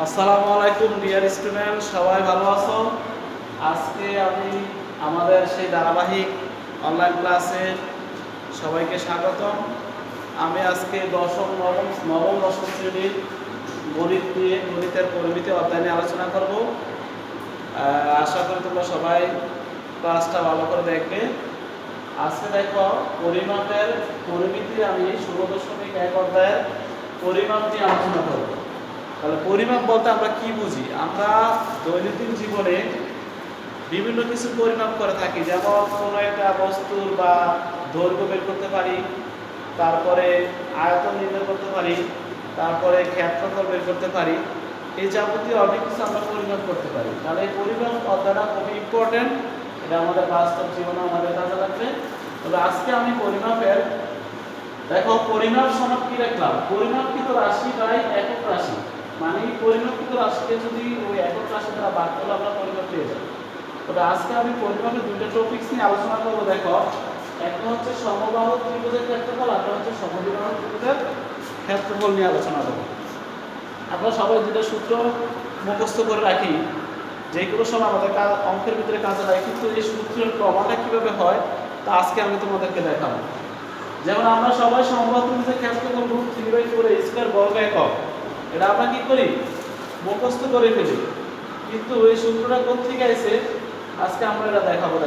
আসসালামু আলাইকুম dear student, সবাই ভালো আছো? আজকে আমি আমাদের সেই ধারাবাহিক অনলাইন ক্লাসে সবাইকে স্বাগতম। আমি আজকে নবম দশম শ্রেণীর গণিতের পরিমিতি অধ্যায় নিয়ে আলোচনা করব। আশা করি তোমরা সবাই ক্লাসটা ভালো করে দেখবে। আজকে দেখো পরিমাপের পরিমিতি আমি 16.1 অধ্যায়ের পরিমাপ নিয়ে আলোচনা করব। তাহলে পরিমাপ বলতে আমরা কি বুঝি? আমরা দৈনন্দিন জীবনে বিভিন্ন কিছু পরিমাপ করে থাকি, যেমন কোনো একটা বস্তুর বা দৈর্ঘ্য বের করতে পারি, তারপরে আয়তন নির্ণয় করতে পারি, তারপরে ক্ষেত্রফল বের করতে পারি। এই যাবতীয় অনেক কিছু আমরা পরিমাপ করতে পারি। তাহলে এই পরিমাপ অধ্যায়টা খুবই ইম্পর্টেন্ট, এটা আমাদের বাস্তব জীবনে আমাদের কাজে লাগবে। তবে আজকে আমি পরিমাপের দেখো পরিমাপ সমান কি রাখলাম, পরিমাপকৃত রাশি বাই একক রাশি, মানে পরিমাপকৃত রাশিকে যদি ওই একক রাশি দ্বারা ভাগ করলে আমরা পরিমাপ পেয়ে যাব। তবে আজকে আমি পরিমাপের দুইটা টপিকস নিয়ে আলোচনা করব। দেখো, একটা হচ্ছে সমবাহু ত্রিভুজের ক্ষেত্রফল, আর একটা হচ্ছে সমদ্বিবাহু ত্রিভুজের ক্ষেত্রফল নিয়ে আলোচনা করব। আমরা সবাই দুটো সূত্র মুখস্থ করে রাখি, যেগুলো সব আমাদের অঙ্কের ভিতরে কাজে লাগে, কিন্তু এই সূত্রের প্রমাণটা কিভাবে হয় তা আজকে আমি তোমাদেরকে দেখাবো। যেমন আমরা সবাই সমবাহু ত্রিভুজের ক্ষেত্রফল √3/4 বর্গ একক, এটা আমরা কি করি, মুখস্থ করে ফেলি। কিন্তু এই সূত্রটা কোত্থেকে আসে আজকে আমরা এটা দেখাবো।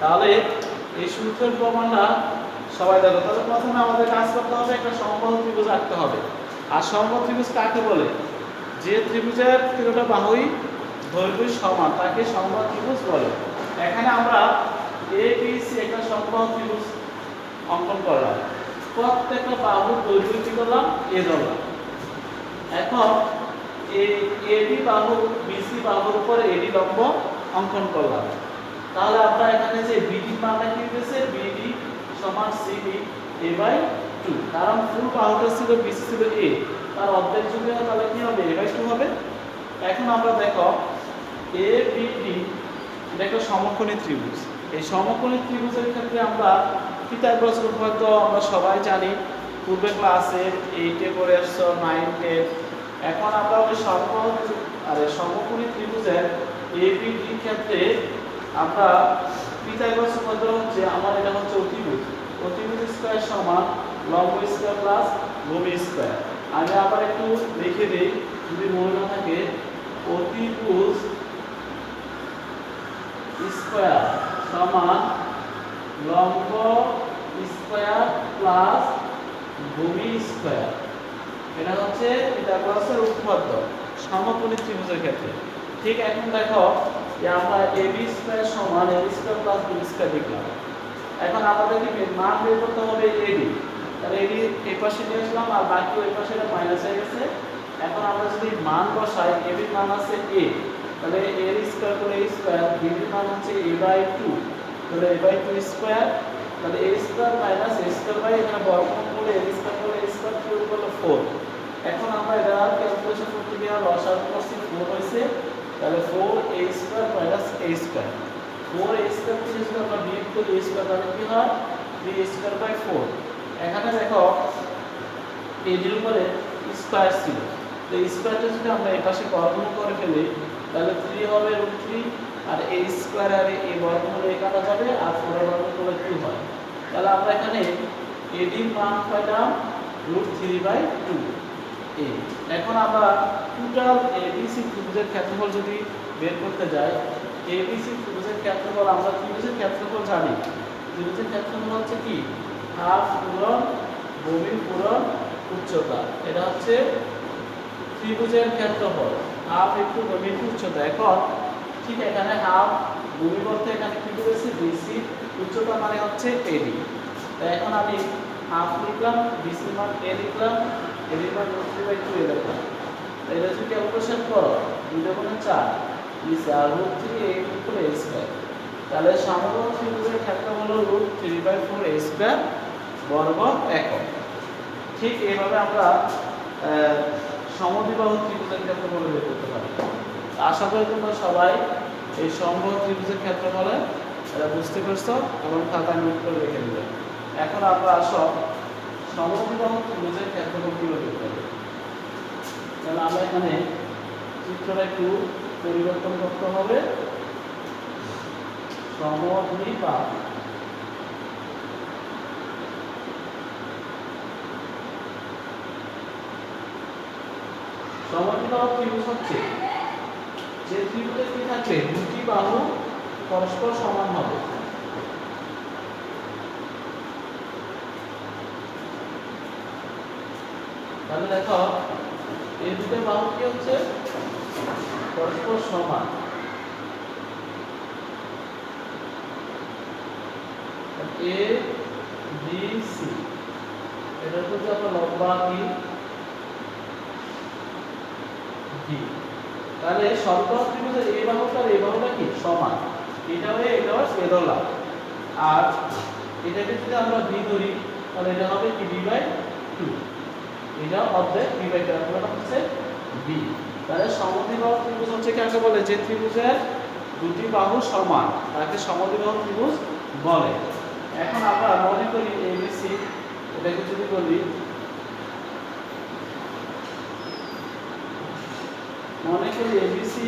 তাহলে এই সূত্রের প্রমাণটা সবাই দেখো। তাহলে প্রথমে আমাদের কাজ করতে হবে, একটা সমবাহু ত্রিভুজ আঁকতে হবে। আর সমবাহু ত্রিভুজ কাকে বলে? যে ত্রিভুজের তিনটা বাহুই দৈর্ঘ্য সমান তাকে সমবাহু ত্রিভুজ বলে। এখানে আমরা ABC একটা সমবাহু ত্রিভুজ অঙ্কন করলাম, প্রত্যেকটা বাহুর দৈর্ঘ্য কি করলাম, a ধরলাম। এখন এই AB বাহু BC বাহুর উপর AD লম্ব অঙ্কন করলাম। তাহলে আমরা এখানে যে BD মানটা কি পেয়েছে, BD সমান CD a/2, কারণ ফুল বাহুটা ছিল BC ছিল a, তার অর্ধেক যদি হয় তাহলে কি হবে, a/2 হবে। এখন আমরা দেখো ABD এটা একটা সমকোণী ত্রিভুজ। এই সমকোণী ত্রিভুজের ক্ষেত্রে আমরা পিথাগোরাসের উপপাদ্য আমরা সবাই জানি, পূর্বে ক্লাসে 8 এ পড়ে আসছো, 9 10। এখন আমরা ওই সমকোণী ত্রিভুজের ABD ক্ষেত্রে আমরা পিথাগোরাসের উপপাদ্য হচ্ছে, আমার এটা হচ্ছে অতিভুজ, অতিভুজ স্কয়ার সমান লম্ব স্কয়ার প্লাস ভূমি স্কয়ার। আমি আবার একটু লিখে দিই যদি মনে না থাকে, অতিভুজ স্কয়ার সমান লম্ব স্কয়ার প্লাস ভূমি স্কয়ার। এটা হচ্ছে পিথাগোরাসের উপপাদ্য সমকোণী ত্রিভুজের ক্ষেত্রে। ঠিক এখন দেখো যে আমরা AB স্কয়ার সমান AB square plus BC square লিখলাম। এখন আমাদেরকে মান বের করতে হবে AD। তাহলে AD এই পাশে নিয়ে আসলাম, আর বাকি ওই পাশে এটা মাইনাস হয়ে গেছে। এখন আমরা যদি মান বসাই, AB এর মান আছে a, তাহলে a এর স্কয়ার করে a স্কয়ার, b এর মান হচ্ছে a/2, তাহলে a/2 স্কয়ার, তাহলে a square minus a square by এখানে বর্গমূল করে a স্কয়ার করে a স্কয়ার কিউব করলে 4। এখন আমরা এটা ক্যালকুলেশন করতে গিয়ে লসাগু করছি, 4 হইছে, তাহলে 4a square minus a square, 4a square থেকে যদি আমরা বিয়োগ করি a স্কয়ার তাহলে কি হয়, 3a স্কয়ার বাই 4। এখানে দেখো AD এর উপরে স্কয়ার ছিল, তো স্কয়ারটা যদি আমরা এই পাশে বর্গমূল করে ফেলি তাহলে 3 হবে √3, আর a স্কয়ার আর a বর্গমূল কাটা যাবে, আর 4 এর বর্গমূল করলে 2 হয়। তাহলে আমরা এখানে AD এর মান পাইলাম √3/2 a। এখন আমরা টোটাল ABC ত্রিভুজের ক্ষেত্রফল যদি বের করতে যাই, ABC ত্রিভুজের ক্ষেত্রফল আমরা ত্রিভুজের ক্ষেত্রফল জানি। ত্রিভুজের ক্ষেত্রফল হচ্ছে কি, হাফ পূরণ ভূমি পূরণ উচ্চতা। এটা হচ্ছে ত্রিভুজের ক্ষেত্রফল, হাফ একটু ভূমি একটু উচ্চতা। এখন ঠিক এখানে হাফ ভূমি বলতে এখানে কি বলেছি, BC, উচ্চতা মানে হচ্ছে AD। তাই এখন আমি হাফ লিখলাম, BC মান a লিখলাম, AD মান √3/2 লিখলাম। তাই এটা যদি ক্যালকুলেশন করো 2 × 4 BC আর √3 a স্কয়ার, তাহলে সমবাহু ত্রিভুজের ক্ষেত্রফল হলো √3/4 a স্কয়ার বর্গ একক। ঠিক এইভাবে আমরা সমদ্বিবাহু ত্রিভুজের ক্ষেত্রফল বের করতে পারি। আশা করি তোমরা সবাই এই সমবাহু ত্রিভুজের ক্ষেত্রফলে এটা বুঝতে পারছো এবং খাতায় নোট করে রেখে দিবে। এখন আমরা আসো সমদ্বিবাহু ত্রিভুজের ক্ষেত্রফল কিভাবে বের করব। তাহলে আমরা এখানে চিত্রটা একটু পরিবর্তন করতে হবে। সমদ্বিবাহু ত্রিভুজ হচ্ছে যে ত্রিভুজে কি থাকবে, দুটি বাহু পরস্পর সমান হবে। তাহলে দেখো এই দুটো বাহু কি হচ্ছে, পরস্পর সমান। এ বি সি এটা হচ্ছে আমরা লম্বা কি ডি। তাহলে সমবাহু ত্রিভুজের এই বাহুটা আর এই বাহুটা কি সমান, এটা হয়ে এটা এ ধরলাম। আর এটাকে যদি আমরা বি ধরি তাহলে এটা হবে কি b/2, এটা অর্ধেক b/2, তাহলে হচ্ছে বি। তাহলে সমদ্বিবাহু ত্রিভুজ হচ্ছে কাকে বলে, যে ত্রিভুজের দুটি বাহু সমান তাকে সমদ্বিবাহু ত্রিভুজ বলে। এখন আমরা মনে করি এবিসি, এটাকে যদি বলি, মনে করি এবিসি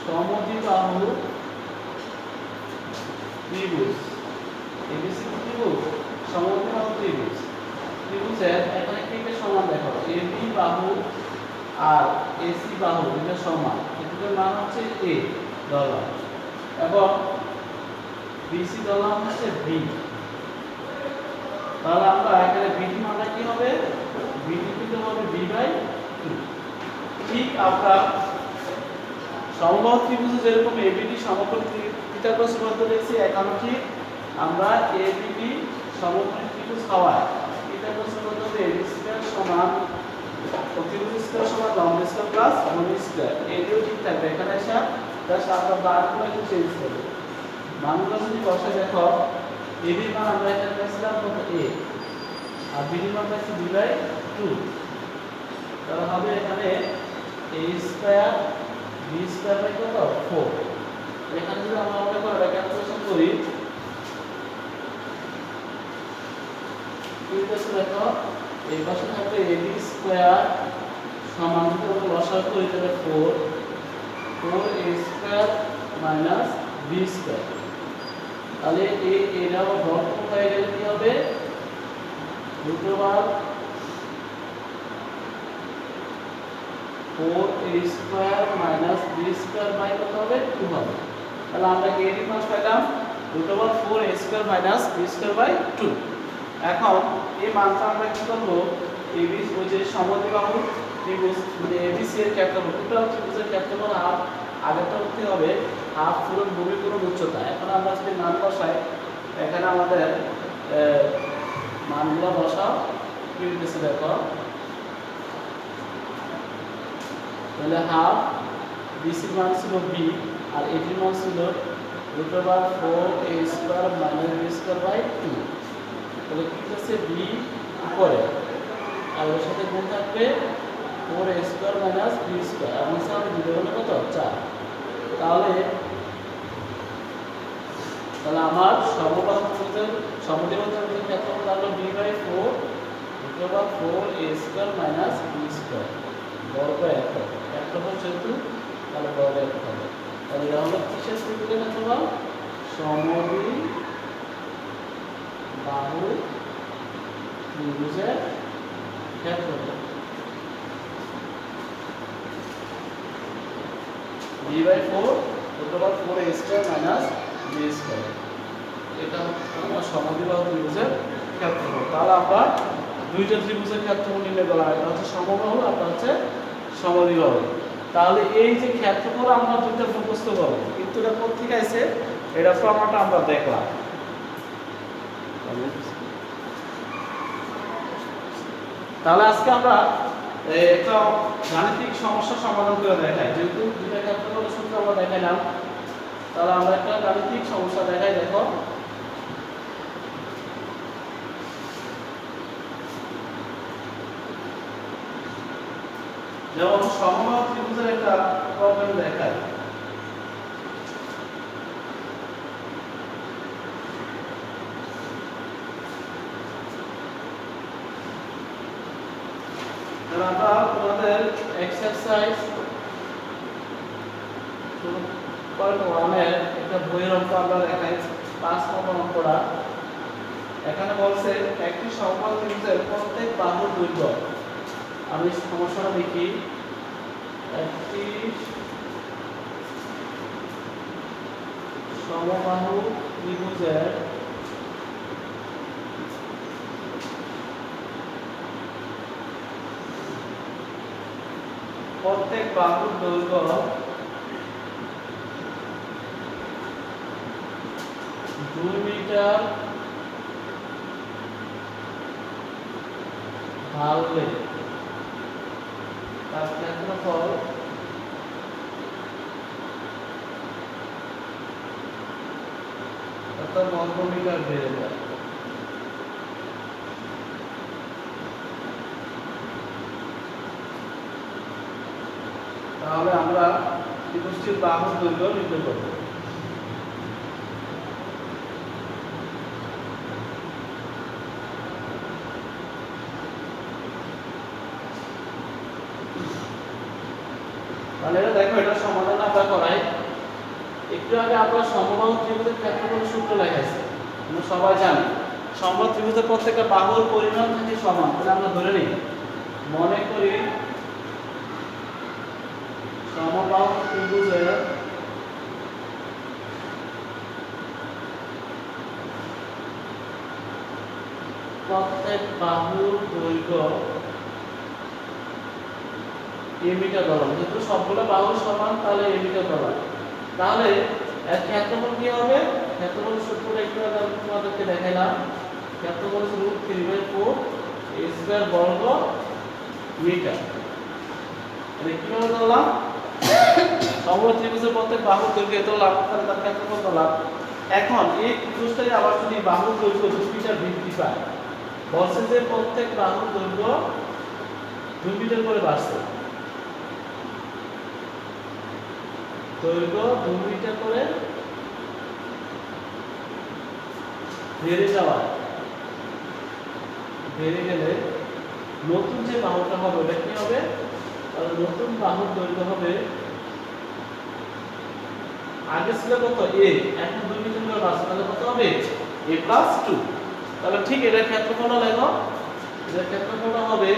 সমদ্বিবাহু ত্রিভুজ। এবিসি ত্রিভুজ সমদ্বিবাহু ত্রিভুজ। ত্রিভুজের এখানে কি কে সমান দেখো, এবি বাহু আর এসি বাহু এটা সমান, এটার মান হচ্ছে এ ধরলাম, এবং বিসি ধরলাম হচ্ছে বি। তাহলে আমরা এখানে বিডি মানটা কি হবে, বিডি কিন্তু হবে b/2। ঠিক আমরা সমবাহু ত্রিভুজে যেরকম এবিডি সমকোণী পিথাগোরাস উপপাদ্য দেখছি, এখানে ঠিক আমরা এবিডি সমকোণী ত্রিভুজ হওয়ায় পিথাগোরাস উপপাদ্য হবে এবি স্কয়ার সমান ত্রিভুজ স্কয়ার সমান লম্ব স্কয়ার প্লাস ভূমি স্কয়ার। এটিও ঠিক থাকবে। এখানে এসে জাস্ট আমরা বারগুলো একটু চেঞ্জ করব। মানগুলো যদি বসে দেখো, এবির মান আমরা এখানে পেয়েছিলাম কত, a, আর বিডির মান পাইছি b/2। তাহলে হবে এখানে a square b square by কত 4। এখানে যদি আমরা মনে করি এটা ক্যালকুলেশন করি, কি হচ্ছে দেখো, এই পাশে থাকবে ab স্কয়ার সমান, যদি আমরা লসাগু করি তাহলে 4a square minus b square. তাহলে এটা বর্গ হয়ে গেলে কি হবে, √4a square minus b square by কত হবে 2 হবে। তাহলে আমরা কি এর মান পেলাম, √4a square minus b square by 2। এখন এই মানটা আমরা কি করব, এবি ওই যে সমদ্বিবাহু ত্রিভুজ মানে এবিসি এর ক্ষেত্রফল, টোটাল ত্রিভুজের ক্ষেত্রফল হাফ, আগেরটা হতে হবে হাফ পূরণ ভূমি পূরণ উচ্চতা। এখন আমরা যদি মান বসাই, এখানে আমাদের মানগুলো বসাও, কি হইতেছে দেখো, তাহলে হাফ বিসির মান ছিল বি আর এটির মান ছিল √4a square minus b square by 2। তাহলে কি হচ্ছে, বি উপরে আর ওর সাথে গুণ থাকবে 4a square minus b square, আর নিচে হবে দুটো হলো কত 4। তাহলে আমার সমবাহু ত্রিভুজের ক্ষেত্রফল দাঁড়ালো b/4 √4a square minus b square বর্গ একক। ক্ষেত্রফল যেহেতু তাহলে বর্গ একক হবে। তাহলে এটা হলো কিসের ত্রিভুজের ক্ষেত্রফল, সমদ্বিবাহু ত্রিভুজের ক্ষেত্রফল। b/4 √4a square minus b square, এটা আমার সমদ্বিবাহু ত্রিভুজের ক্ষেত্রফল। তাহলে আমরা দুইটা ত্রিভুজের ক্ষেত্রফল নির্ণয় করলাম, একটা হচ্ছে সমবাহু আর একটা হচ্ছে সমদ্বিবাহু। তাহলে এই যে ক্ষেত্রফল আমরা দুইটা মুখস্থ করব, কিন্তু এটা কোথেকে আসে, এটা প্রমাণটা আমরা দেখলাম। তাহলে আজকে আমরা একটা গাণিতিক সমস্যা সমাধান করে দেখাই, যেহেতু দুইটা ক্ষেত্রফলের সূত্র আমরা দেখাইলাম। তাহলে আমরা একটা গাণিতিক সমস্যা দেখাই। দেখো, যেমন সমবাহু ত্রিভুজের একটা প্রবলেম দেখাই। আমরা তোমাদের এক্সারসাইজ পয়েন্ট 1 এর একটা বইয়ের অঙ্ক আমরা দেখাই 5 নম্বর অঙ্কটা। এখানে বলছে একটি সমবাহু ত্রিভুজের প্রত্যেক বাহুর দৈর্ঘ্য, আমি সমস্যাটা দেখি। একটি সমবাহু ত্রিভুজের প্রত্যেক বাহুর দৈর্ঘ্য 2 মিটার হলে তার ক্ষেত্রফল কত বর্গ মিটার বেড়ে যায়। তাহলে আমরা ত্রিভুজটির বাহুর দৈর্ঘ্য নির্ণয় করব। তাহলে দেখো এটা সমাধান আমরা করাই। একটু আগে আমরা সমবাহু ত্রিভুজের ক্ষেত্রফল সূত্র লেখাইছি, আমরা সবাই জানি সমবাহু ত্রিভুজের প্রত্যেকটা বাহুর পরিমাণ থাকে সমান। তাহলে আমরা ধরে নিই, মনে করি সমবাহু ত্রিভুজের প্রত্যেক বাহুর দৈর্ঘ্য a মিটার ধরলাম, যেহেতু সবগুলো বাহু সমান তাহলে a মিটার ধরলাম। তাহলে এর ক্ষেত্রফল কি হবে? ক্ষেত্রফল সূত্রটা একটু আগে আমি তোমাদেরকে দেখাইলাম। ক্ষেত্রফল হচ্ছে √3/4 a স্কয়ার বর্গ মিটার। এটা কিভাবে ধরলাম? সমবাহু ত্রিভুজের প্রত্যেক বাহুর দৈর্ঘ্য ধরলাম, তাহলে তার ক্ষেত্রফল ধরলাম। এখন এই ত্রিভুজটাই আবার যদি বাহুর দৈর্ঘ্য 2 মিটার বৃদ্ধি পায়, বলছে যে প্রত্যেক বাহুর দৈর্ঘ্য 2 মিটার করে বাড়ছে, দৈর্ঘ্য 2 মিটার করে বেড়ে যাওয়া, বেড়ে গেলে নতুন যে বাহুটা হবে ওটা কি হবে? তাহলে নতুন বাহুর দৈর্ঘ্য হবে, আগে ছিল কত a, এখন 2 মিটার করে বাড়ছে, তাহলে কত হবে? a + 2। তাহলে ঠিক এটা ক্ষেত্রফলটা লেখো, এর ক্ষেত্রফলটা হবে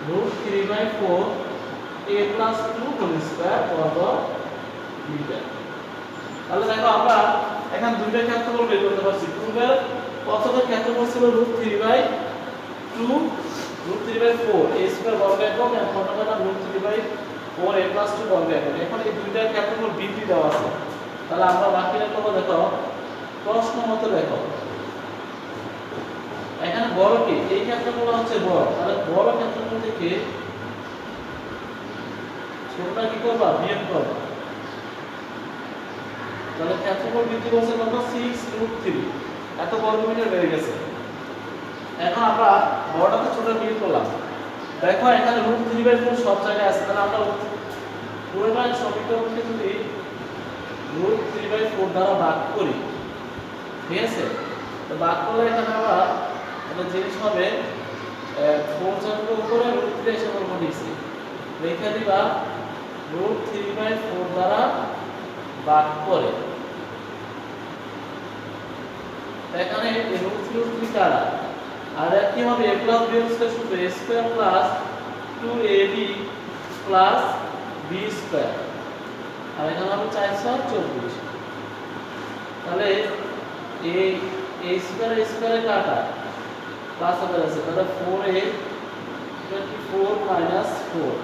√3/4 a + 2 হোল স্কয়ার বর্গ মিটার। তাহলে দেখো আমরা এখন দুইটা ক্ষেত্রফল বের করতে পারছি। পূর্বের প্রথমে ক্ষেত্রফল ছিল √3/2 √3/4 a স্কয়ার বর্গ একক, এখন আমরা √3/4 a + 2 বর্গ একক। এখন এই দুইটার ক্ষেত্রফল বৃদ্ধি দেওয়া আছে, তাহলে আমরা বাকি লেখব। দেখো প্রশ্ন মতো দেখো, এখানে বড় কি? এই ক্ষেত্রফল হচ্ছে বড়, তাহলে বড় ক্ষেত্রফল থেকে ছোটটা কি করবা? বিয়োগ করবা। তাহলে ক্ষেত্রফল বৃদ্ধি করছে কত? 6√3, এত বর্গ মিটার বেড়ে গেছে। এখন আমরা বড়টাতে ছোট বিয়োগ করলাম। দেখো এখানে √3/4 সব জায়গায় আছে, তাহলে আমরা পুরোটা সমীকরণকে যদি √3/4 দ্বারা ভাগ করি, ঠিক আছে? তো ভাগ করলে এখানে আমরা একটা জিনিস হবে, 4 চাপের উপরে √3 এসে বলবো নিচে রেখে দিবা √3/4 দ্বারা ভাগ করে। এখানে √3 কাটা, আর কি হবে? a + b স্কয়ার সূত্র a square + 2ab + b square, আর এখানে হবে 424। তাহলে এই a স্কয়ার কাটা প্লাস হবে আছে, তাহলে 4a 24 - 4,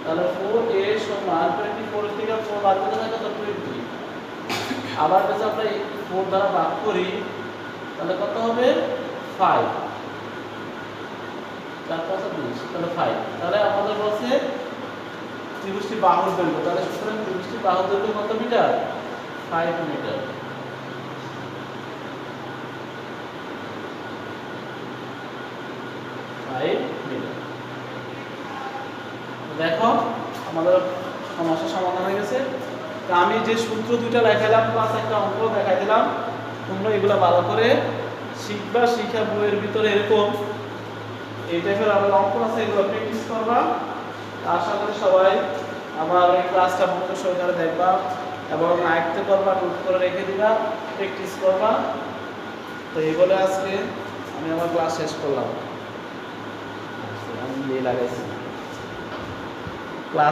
তাহলে 4a সমান 24 থেকে 4 বাদ দিলে থাকে কত? 20। আবার যদি আমরা 4 দ্বারা ভাগ করি তাহলে কত হবে? 5, 4 × 5 = 20, তাহলে 5। তাহলে আমাদের বলছে ত্রিভুজটির বাহুর দৈর্ঘ্য, তাহলে সুতরাং ত্রিভুজটির বাহুর দৈর্ঘ্য কত মিটার? 5 মিটার। দেখো আমাদের সমস্যা সমাধান হয়ে গেছে। তো আমি যে সূত্র দুইটা দেখাইলাম প্লাস একটা অঙ্ক দেখাই দিলাম, তোমরা এগুলো ভালো করে শিখবা, শিখা বইয়ের ভিতরে এরকম এই টাইপের আমার অঙ্ক আছে, এগুলো প্র্যাকটিস করবা। আশা করি সবাই আমার এই ক্লাসটা মনোযোগ সহকারে দেখবা এবং আয়ত্ত করবা, নোট করে রেখে দিবা, প্র্যাকটিস করবা। তো এই বলে আজকে আমি আমার ক্লাস শেষ করলাম। আমি লাগাইছি ক্লাস।